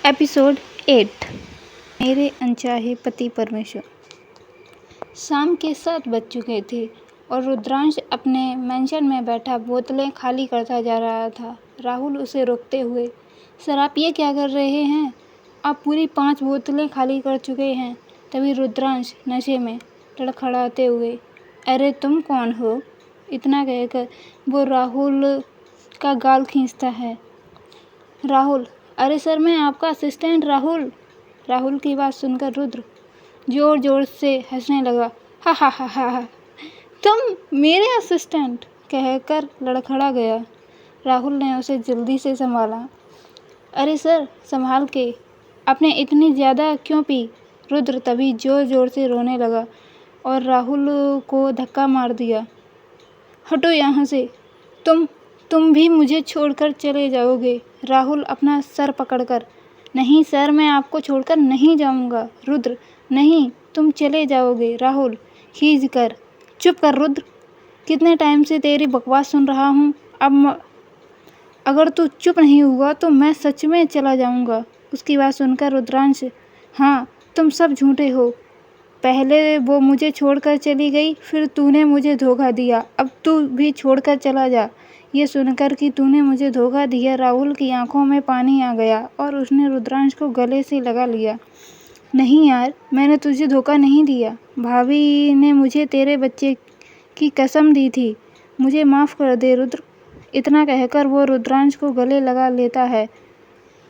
Episode 8 मेरे अनचाहे पति परमेश्वर। शाम के 7 बज चुके थे और रुद्रांश अपने मेंशन में बैठा बोतलें खाली करता जा रहा था। राहुल उसे रोकते हुए, सर आप ये क्या कर रहे हैं? आप पूरी 5 बोतलें खाली कर चुके हैं। तभी रुद्रांश नशे में लड़खड़ाते हुए, अरे तुम कौन हो? इतना कहकर वो राहुल का गाल खींचता है। राहुल, अरे सर मैं आपका असिस्टेंट राहुल। राहुल की बात सुनकर रुद्र जोर जोर से हंसने लगा। हा हा हा हा हा, तुम मेरे असिस्टेंट? कहकर लड़खड़ा गया। राहुल ने उसे जल्दी से संभाला। अरे सर संभाल के, आपने इतनी ज़्यादा क्यों पी? रुद्र तभी जोर जोर से रोने लगा और राहुल को धक्का मार दिया। हटो यहाँ से, तुम भी मुझे छोड़कर चले जाओगे? राहुल अपना सर पकड़कर, नहीं सर मैं आपको छोड़कर नहीं जाऊंगा। रुद्र, नहीं तुम चले जाओगे। राहुल खींच कर, चुप कर रुद्र, कितने टाइम से तेरी बकवास सुन रहा हूँ। अब अगर तू चुप नहीं हुआ तो मैं सच में चला जाऊंगा। उसकी बात सुनकर रुद्रांश, हाँ तुम सब झूठे हो। पहले वो मुझे छोड़कर चली गई, फिर तूने मुझे धोखा दिया, अब तू भी छोड़कर चला जा। ये सुनकर कि तूने मुझे धोखा दिया, राहुल की आंखों में पानी आ गया और उसने रुद्रांश को गले से लगा लिया। नहीं यार, मैंने तुझे धोखा नहीं दिया। भाभी ने मुझे तेरे बच्चे की कसम दी थी। मुझे माफ़ कर दे रुद्र। इतना कहकर वो रुद्रांश को गले लगा लेता है।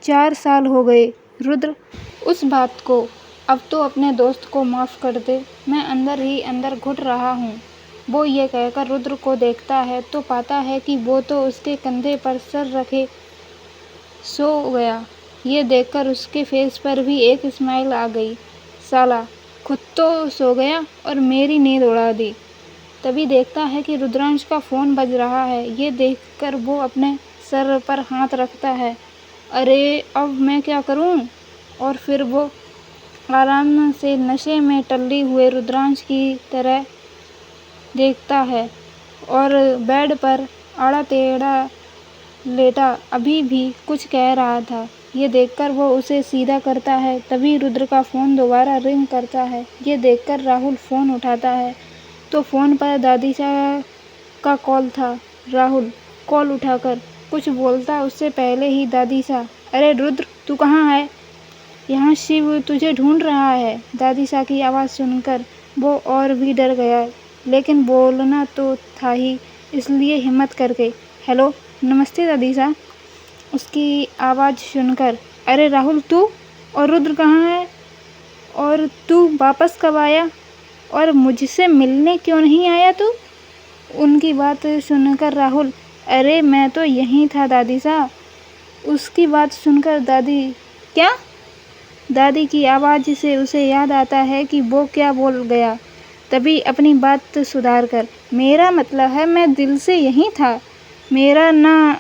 4 साल हो गए रुद्र, उस बात को, अब तो अपने दोस्त को माफ़ कर दे। मैं अंदर ही अंदर घुट रहा हूँ। वो ये कहकर रुद्र को देखता है तो पाता है कि वो तो उसके कंधे पर सर रखे सो गया। ये देखकर उसके फेस पर भी एक स्माइल आ गई। साला खुद तो सो गया और मेरी नींद उड़ा दी। तभी देखता है कि रुद्रांश का फ़ोन बज रहा है। ये देखकर वो अपने सर पर हाथ रखता है। अरे अब मैं क्या करूं? और फिर वो आराम से नशे में टल्ली हुए रुद्रांश की तरह देखता है और बेड पर आड़ा टेढ़ा लेटा अभी भी कुछ कह रहा था। ये देखकर वो उसे सीधा करता है। तभी रुद्र का फ़ोन दोबारा रिंग करता है। ये देखकर राहुल फ़ोन उठाता है तो फ़ोन पर दादीशा का कॉल था। राहुल कॉल उठाकर कुछ बोलता उससे पहले ही दादीशा, अरे रुद्र तू कहाँ है? यहाँ शिव तुझे ढूंढ रहा है। दादीशा की आवाज़ सुनकर वो और भी डर गया, लेकिन बोलना तो था ही, इसलिए हिम्मत करके, हेलो नमस्ते दादीशा। उसकी आवाज़ सुनकर, अरे राहुल तू? और रुद्र कहाँ है? और तू वापस कब आया? और मुझसे मिलने क्यों नहीं आया तू? उनकी बात सुनकर राहुल, अरे मैं तो यहीं था दादीशा। उसकी बात सुनकर दादी, क्या? दादी की आवाज़ से उसे याद आता है कि वो क्या बोल गया। तभी अपनी बात सुधार कर, मेरा मतलब है मैं दिल से यहीं था। मेरा ना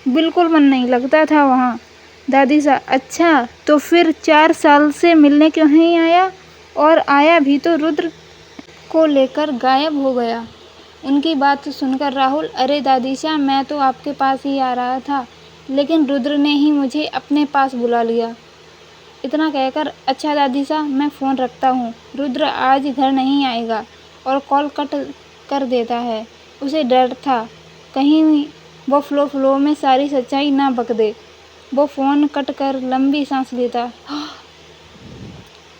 बिल्कुल मन नहीं लगता था वहाँ। दादी सा, अच्छा तो फिर 4 साल से मिलने क्यों नहीं आया? और आया भी तो रुद्र को लेकर गायब हो गया। उनकी बात सुनकर राहुल, अरे दादीशा मैं तो आपके पास ही आ रहा था, लेकिन रुद्र ने ही मुझे अपने पास बुला लिया। इतना कहकर, अच्छा दादीशा मैं फ़ोन रखता हूँ। रुद्र आज घर नहीं आएगा और कॉल कट कर देता है। उसे डर था कहीं वो फ्लो में सारी सच्चाई ना बक दे। वो फ़ोन कट कर लंबी सांस लेता,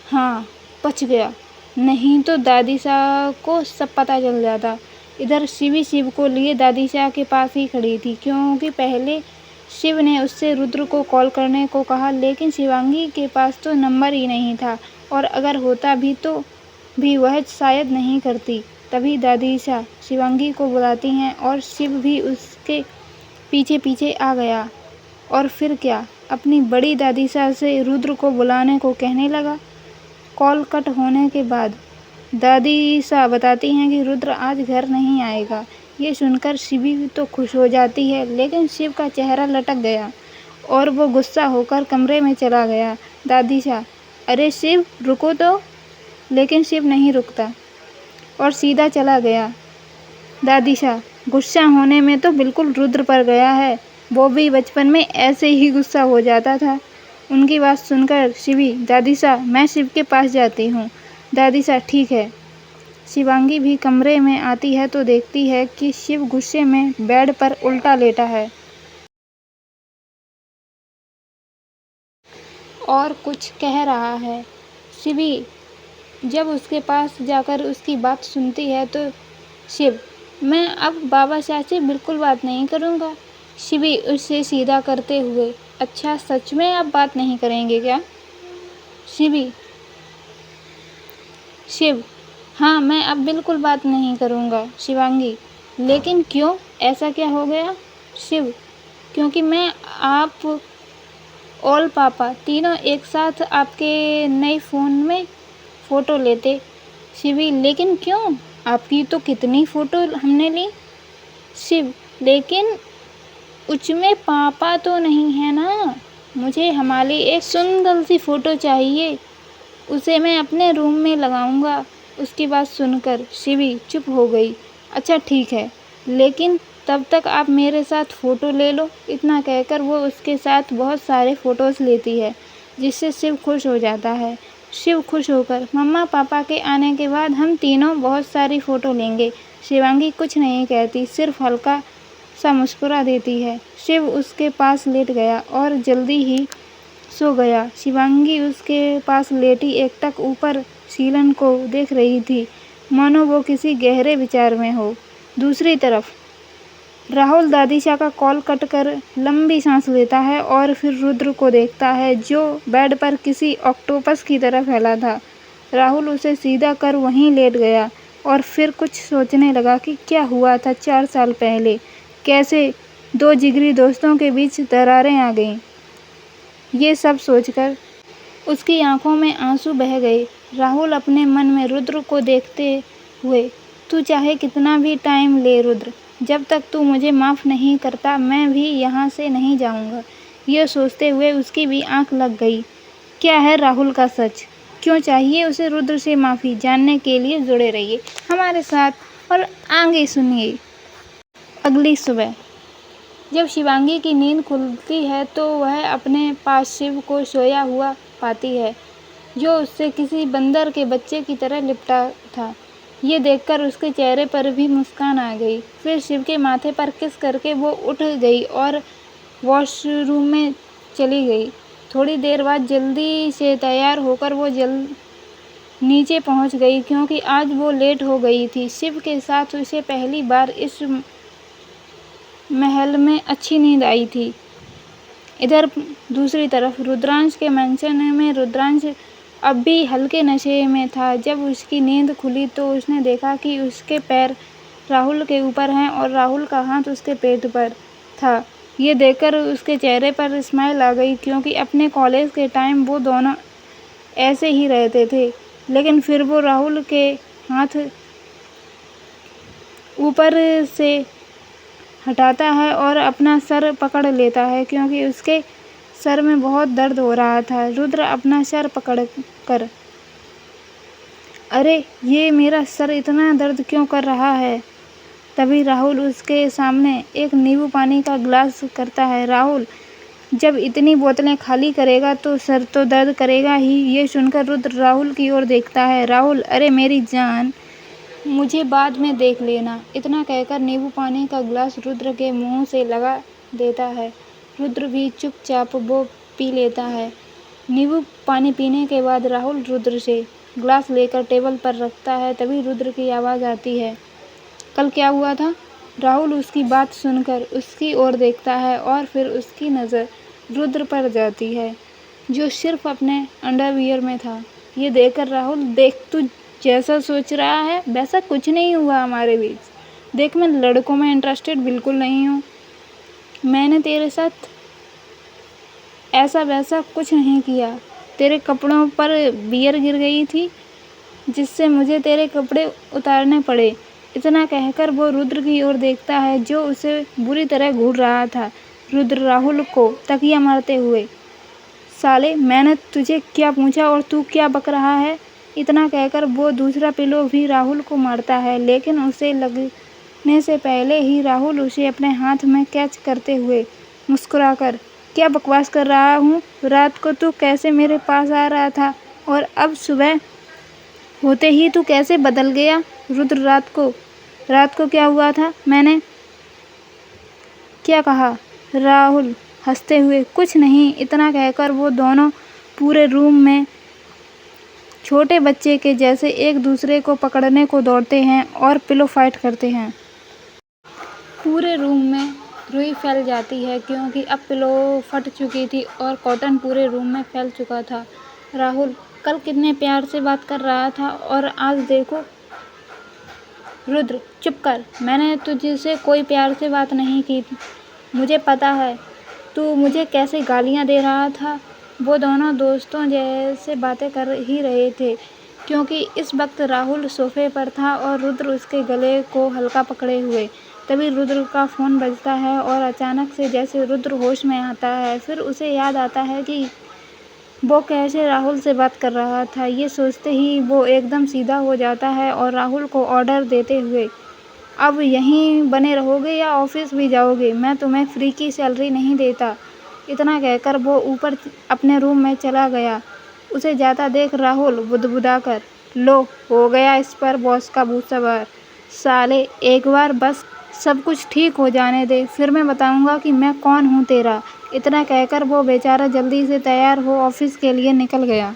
हाँ बच गया, नहीं तो दादीशा को सब पता चल जाता। इधर शिव को लिए दादीशा के पास ही खड़ी थी, क्योंकि पहले शिव ने उससे रुद्र को कॉल करने को कहा, लेकिन शिवांगी के पास तो नंबर ही नहीं था और अगर होता भी तो भी वह शायद नहीं करती। तभी दादीशा शिवांगी को बुलाती हैं और शिव भी उसके पीछे पीछे आ गया। और फिर क्या, अपनी बड़ी दादीशा से रुद्र को बुलाने को कहने लगा। कॉल कट होने के बाद दादीशा बताती हैं कि रुद्र आज घर नहीं आएगा। ये सुनकर शिवी तो खुश हो जाती है, लेकिन शिव का चेहरा लटक गया और वो गुस्सा होकर कमरे में चला गया। दादीशा, अरे शिव रुको तो, लेकिन शिव नहीं रुकता और सीधा चला गया। दादीशा, गुस्सा होने में तो बिल्कुल रुद्र पर गया है, वो भी बचपन में ऐसे ही गुस्सा हो जाता था। उनकी बात सुनकर शिवी, दादी सा मैं शिव के पास जाती हूँ। दादी सा ठीक है। शिवांगी भी कमरे में आती है तो देखती है कि शिव गुस्से में बेड पर उल्टा लेटा है और कुछ कह रहा है। शिवी जब उसके पास जाकर उसकी बात सुनती है तो शिव, मैं अब बाबा से बिल्कुल बात नहीं करूँगा। शिवी उससे सीधा करते हुए, अच्छा सच में आप बात नहीं करेंगे क्या? शिवी, शिव, हाँ मैं अब बिल्कुल बात नहीं करूँगा। शिवांगी, लेकिन क्यों, ऐसा क्या हो गया? शिव, क्योंकि मैं, आप और पापा तीनों एक साथ आपके नए फ़ोन में फ़ोटो लेते। शिवी, लेकिन क्यों, आपकी तो कितनी फ़ोटो हमने ली। शिव, लेकिन उसमें पापा तो नहीं है ना, मुझे हमारी एक सुंदर सी फ़ोटो चाहिए, उसे मैं अपने रूम में लगाऊंगा। उसकी बात सुनकर शिवी चुप हो गई। अच्छा ठीक है, लेकिन तब तक आप मेरे साथ फ़ोटो ले लो। इतना कहकर वो उसके साथ बहुत सारे फ़ोटोज़ लेती है, जिससे शिव खुश हो जाता है। शिव खुश होकर, मम्मा पापा के आने के बाद हम तीनों बहुत सारी फ़ोटो लेंगे। शिवांगी कुछ नहीं कहती, सिर्फ हल्का सा मुस्कुरा देती है। शिव उसके पास लेट गया और जल्दी ही सो गया। शिवांगी उसके पास लेटी एकटक ऊपर सीलन को देख रही थी, मानो वो किसी गहरे विचार में हो। दूसरी तरफ राहुल दादीशा का कॉल कट कर लंबी सांस लेता है और फिर रुद्र को देखता है, जो बेड पर किसी ऑक्टोपस की तरह फैला था। राहुल उसे सीधा कर वहीं लेट गया और फिर कुछ सोचने लगा कि क्या हुआ था 4 साल पहले, कैसे दो जिगरी दोस्तों के बीच दरारें आ गईं। ये सब सोचकर उसकी आंखों में आंसू बह गए। राहुल अपने मन में रुद्र को देखते हुए, तू चाहे कितना भी टाइम ले रुद्र, जब तक तू मुझे माफ़ नहीं करता मैं भी यहाँ से नहीं जाऊँगा। यह सोचते हुए उसकी भी आंख लग गई। क्या है राहुल का सच, क्यों चाहिए उसे रुद्र से माफ़ी, जानने के लिए जुड़े रहिए हमारे साथ और आगे सुनिए। अगली सुबह जब शिवांगी की नींद खुलती है तो वह अपने पास शिव को सोया हुआ पाती है, जो उससे किसी बंदर के बच्चे की तरह लिपटा था। ये देखकर उसके चेहरे पर भी मुस्कान आ गई। फिर शिव के माथे पर किस करके वो उठ गई और वॉशरूम में चली गई। थोड़ी देर बाद जल्दी से तैयार होकर वो नीचे पहुंच गई, क्योंकि आज वो लेट हो गई थी। शिव के साथ उसे पहली बार इस महल में अच्छी नींद आई थी। इधर दूसरी तरफ रुद्रांश के मेंशन में रुद्रांश अब भी हल्के नशे में था। जब उसकी नींद खुली तो उसने देखा कि उसके पैर राहुल के ऊपर हैं और राहुल का हाथ उसके पेट पर था। ये देखकर उसके चेहरे पर स्माइल आ गई, क्योंकि अपने कॉलेज के टाइम वो दोनों ऐसे ही रहते थे। लेकिन फिर वो राहुल के हाथ ऊपर से हटाता है और अपना सर पकड़ लेता है, क्योंकि उसके सर में बहुत दर्द हो रहा था। रुद्र अपना सर पकड़ कर, अरे ये मेरा सर इतना दर्द क्यों कर रहा है? तभी राहुल उसके सामने एक नींबू पानी का गिलास करता है। राहुल, जब इतनी बोतलें खाली करेगा तो सर तो दर्द करेगा ही। ये सुनकर रुद्र राहुल की ओर देखता है। राहुल, अरे मेरी जान, मुझे बाद में देख लेना। इतना कहकर नींबू पानी का गिलास रुद्र के मुंह से लगा देता है। रुद्र भी चुपचाप वो पी लेता है। नींबू पानी पीने के बाद राहुल रुद्र से गिलास लेकर टेबल पर रखता है। तभी रुद्र की आवाज़ आती है, कल क्या हुआ था? राहुल उसकी बात सुनकर उसकी ओर देखता है और फिर उसकी नज़र रुद्र पर जाती है, जो सिर्फ अपने अंडरवियर में था। ये देखकर राहुल, देख तू जैसा सोच रहा है वैसा कुछ नहीं हुआ हमारे बीच। देख, मैं लड़कों में इंटरेस्टेड बिल्कुल नहीं हूँ। मैंने तेरे साथ ऐसा वैसा कुछ नहीं किया। तेरे कपड़ों पर बियर गिर गई थी, जिससे मुझे तेरे कपड़े उतारने पड़े। इतना कहकर वो रुद्र की ओर देखता है, जो उसे बुरी तरह घूर रहा था। रुद्र राहुल को तकिया मारते हुए, साले मैंने तुझे क्या पूछा और तू क्या बक रहा है? इतना कहकर वो दूसरा पिलो भी राहुल को मारता है, लेकिन उसे लगने से पहले ही राहुल उसे अपने हाथ में कैच करते हुए मुस्कुराकर, क्या बकवास कर रहा हूँ? रात को तू कैसे मेरे पास आ रहा था और अब सुबह होते ही तू कैसे बदल गया? रुद्र, रात को क्या हुआ था? मैंने क्या कहा? राहुल हंसते हुए, कुछ नहीं। इतना कहकर वो दोनों पूरे रूम में छोटे बच्चे के जैसे एक दूसरे को पकड़ने को दौड़ते हैं और पिलो फाइट करते हैं। पूरे रूम में रुई फैल जाती है क्योंकि अब पिलो फट चुकी थी और कॉटन पूरे रूम में फैल चुका था। राहुल कल कितने प्यार से बात कर रहा था और आज देखो। रुद्र, चुप कर। मैंने तुझसे कोई प्यार से बात नहीं की। मुझे पता है तू मुझे कैसे गालियाँ दे रहा था। वो दोनों दोस्तों जैसे बातें कर ही रहे थे क्योंकि इस वक्त राहुल सोफे पर था और रुद्र उसके गले को हल्का पकड़े हुए। तभी रुद्र का फ़ोन बजता है और अचानक से जैसे रुद्र होश में आता है। फिर उसे याद आता है कि वो कैसे राहुल से बात कर रहा था। ये सोचते ही वो एकदम सीधा हो जाता है और राहुल को ऑर्डर देते हुए, अब यहीं बने रहोगे या ऑफिस भी जाओगे? मैं तुम्हें फ्री की सैलरी नहीं देता। इतना कहकर वो ऊपर अपने रूम में चला गया। उसे जाता देख राहुल बुदबुदाकर, लो हो गया इस पर बॉस का भूत सवार। साले, एक बार बस सब कुछ ठीक हो जाने दे, फिर मैं बताऊंगा कि मैं कौन हूँ तेरा। इतना कहकर वो बेचारा जल्दी से तैयार हो ऑफिस के लिए निकल गया।